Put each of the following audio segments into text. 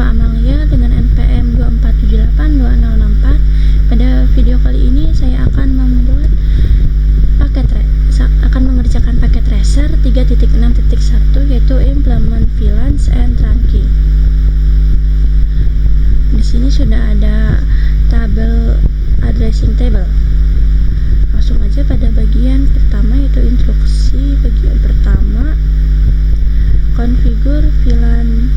Eva Amalia dengan NPM 24782064. Pada video kali ini saya akan membuat mengerjakan paket tracer 3.6.1 yaitu implement VLANs and trunking. Di sini sudah ada tabel addressing table. Langsung aja pada bagian pertama yaitu instruksi. Bagian pertama, configure VLAN.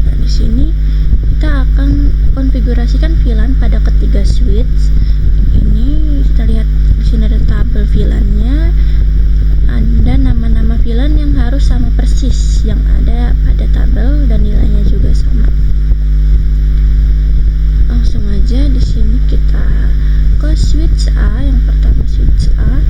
Nah, di sini kita akan konfigurasikan VLAN pada ketiga switch. Ini kita lihat di sini ada tabel VLAN-nya, ada nama-nama VLAN yang harus sama persis yang ada pada tabel dan nilainya juga sama. Langsung aja di sini kita ke switch A. Yang pertama switch A.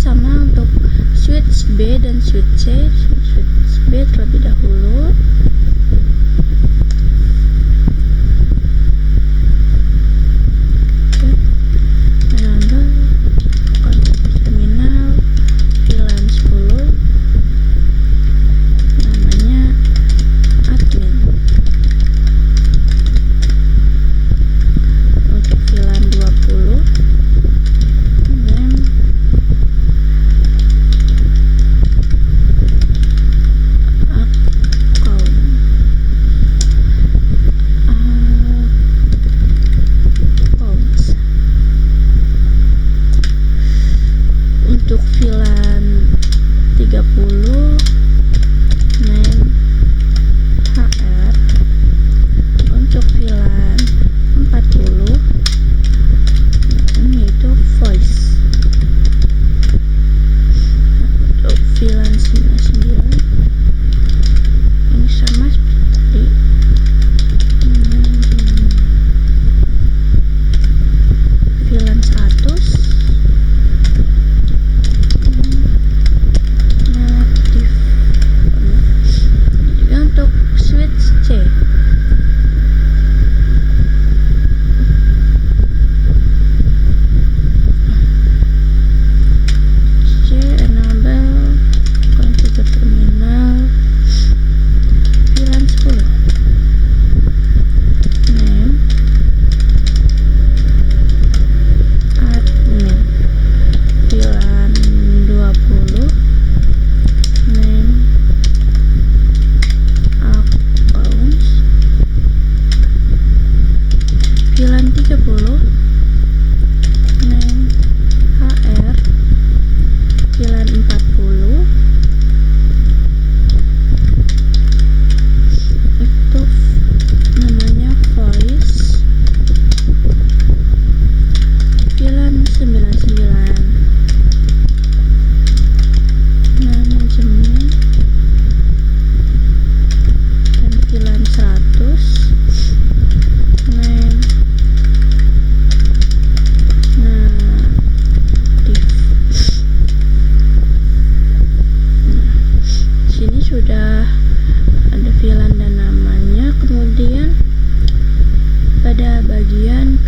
Sama untuk switch B dan switch C. Switch B terlebih dahulu.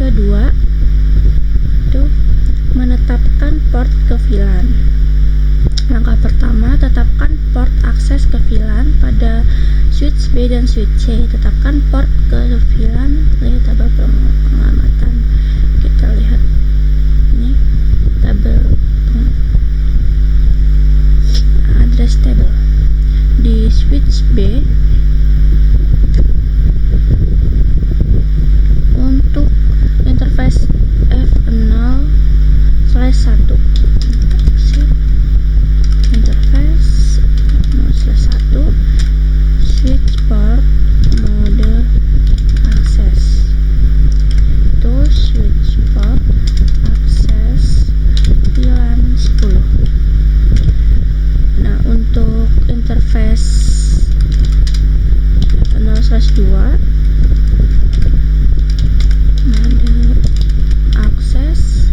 kedua itu menetapkan port ke VLAN. Langkah pertama, tetapkan port akses ke VLAN pada switch B dan switch C. Tetapkan port ke VLAN dari tabel pengamatan. Kita lihat ini tabel address table. Di switch B untuk interface F0/1 interface 0/1 switch port mode akses itu switch port akses VLAN 10. Nah, untuk interface 0/2 mode akses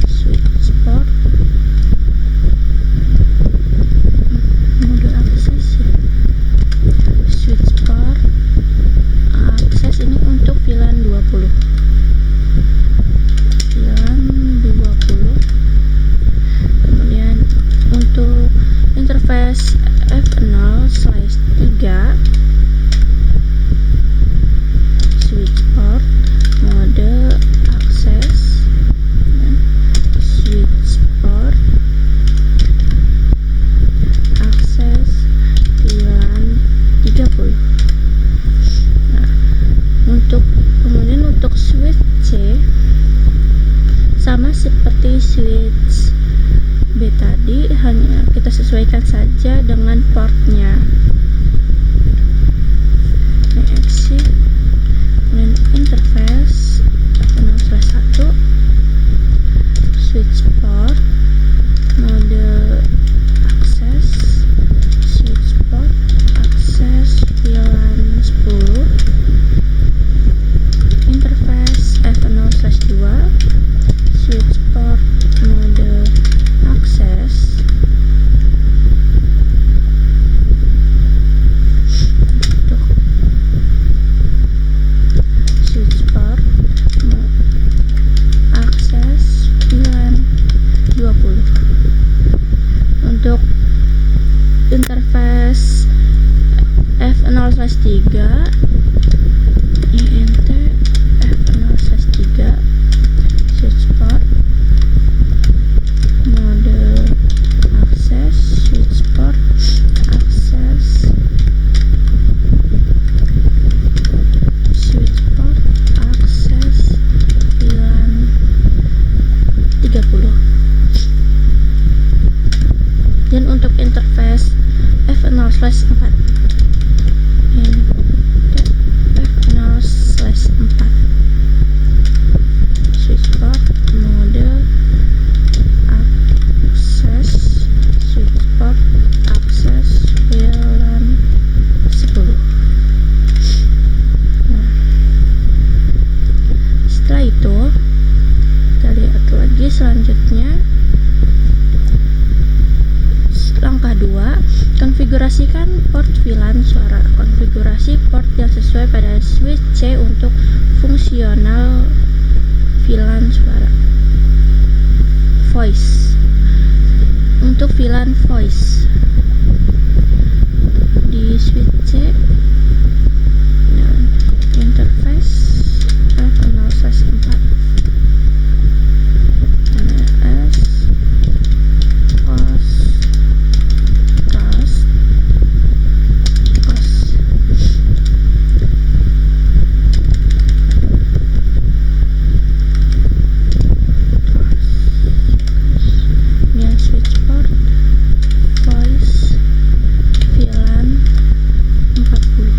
switch port mode akses ya. Switch port akses ini untuk VLAN 20. VLAN 20. Kemudian untuk interface F0/3 switch port mode akses switch port akses VLAN 30. Nah, kemudian untuk switch C sama seperti switch B tadi, hanya kita sesuaikan saja dengan portnya. Exit kemudian interface 0/1 switch port mode akses switch port akses VLAN 10 interface F0/2 switch port mode akses switch port akses VLAN 20. Untuk interface F0/3 INT F0/3 switch port mode akses switch port akses switch port akses VLAN 30. Dan untuk interface F0/4 F0/4 switch port mode akses switch port akses VLAN 10. Nah, setelah itu kita lihat lagi selanjutnya. Langkah 2, konfigurasikan port VLAN suara. Konfigurasi port yang sesuai pada switch C untuk fungsional VLAN suara. Voice. Untuk VLAN voice di switch C dan interface F0/4 NS OS switch port voice VLAN 40.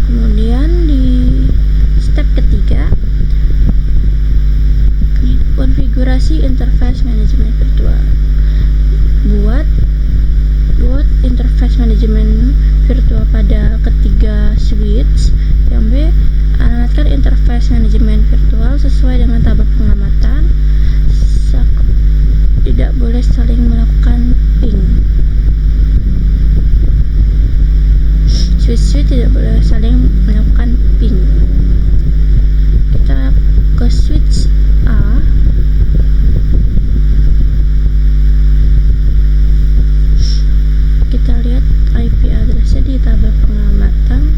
Kemudian di step ketiga, konfigurasi interface manajemen virtual. Buat interface manajemen virtual pada ketiga switch. Yang B, alamatkan interface manajemen virtual sesuai dengan tabel pengamatan. Tidak boleh saling melakukan ping. switch tidak boleh saling melakukan ping. Kita ke switch A. Kita lihat IP addressnya di tabel pengamatan.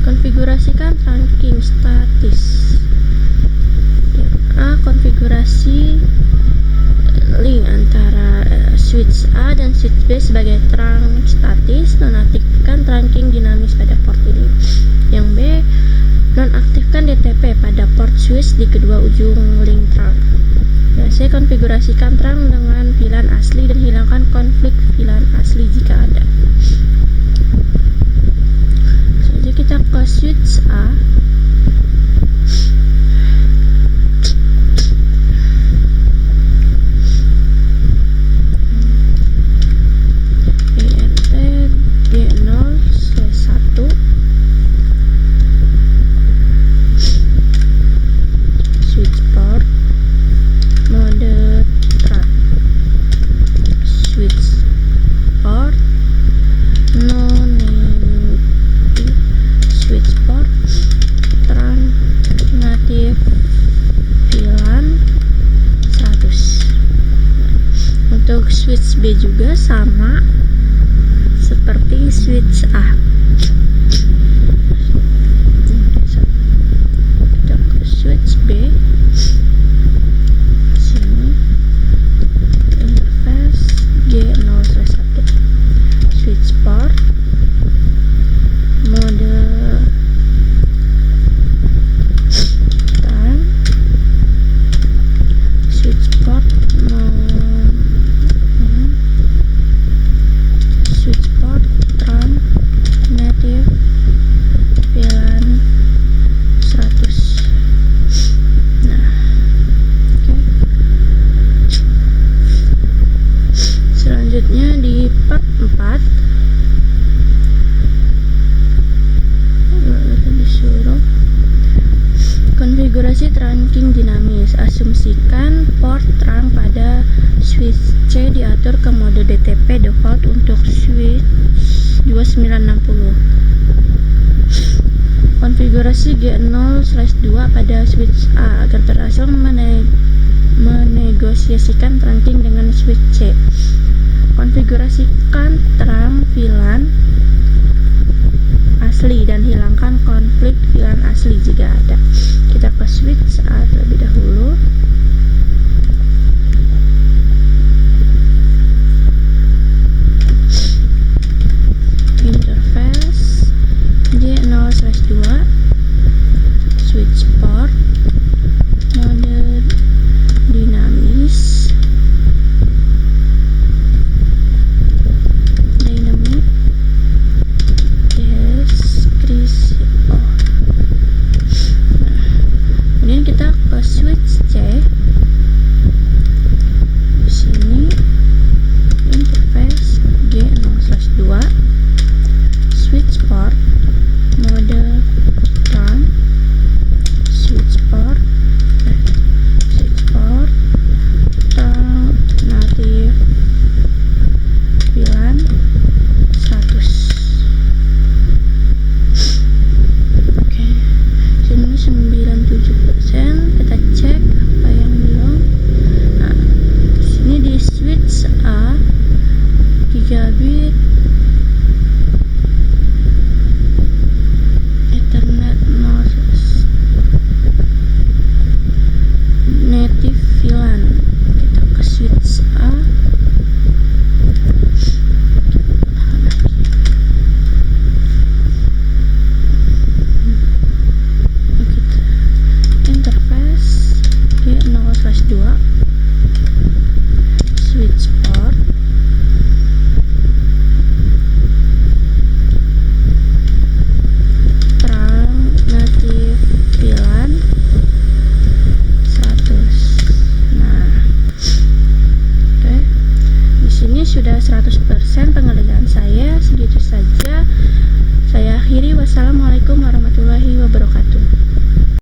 Konfigurasikan trunking statis. Konfigurasi link antara switch A dan switch B sebagai trunk statis. Nonaktifkan trunking dinamis pada port ini. Yang B, nonaktifkan DTP pada port switch di kedua ujung link trunk. C, konfigurasikan trunk dengan VLAN asli dan hilangkan konflik VLAN asli jika ada. Kita ke switch A. G0/1 switch port mode trunk, switch port switch port trunk native VLAN 100. Untuk switch B juga sama seperti switch A. Kita ke switch B. Sini interface G0/1 switch port mode switch port trunk native VLAN 100. Nah, oke. Selanjutnya di part 4 disuruh konfigurasi trunking dinamis. Asumsikan port trunk pada switch C diatur ke mode DTP default untuk switch 2960. Konfigurasi G0/2 pada switch A agar berhasil menegosiasikan trunking dengan switch C. Konfigurasikan trunk VLAN asli dan hilangkan konflik VLAN asli jika ada. Kita ke switch A terlebih dahulu. ke switch C. Di sini interface G0/2, switch port mode term, switch port alternatif VLAN 100. Oke, sini 97%. Kita cek apa yang belum. Nah, sini di switch A gigabit Ethernet native VLAN. Kita ke switch A. Interface G0/2, switch port terang native VLAN 100. Nah, oke. Di sini sudah 100% pengerjaan saya. Segitu saja. Saya akhiri. Wassalamualaikum warahmatullahi wabarakatuh.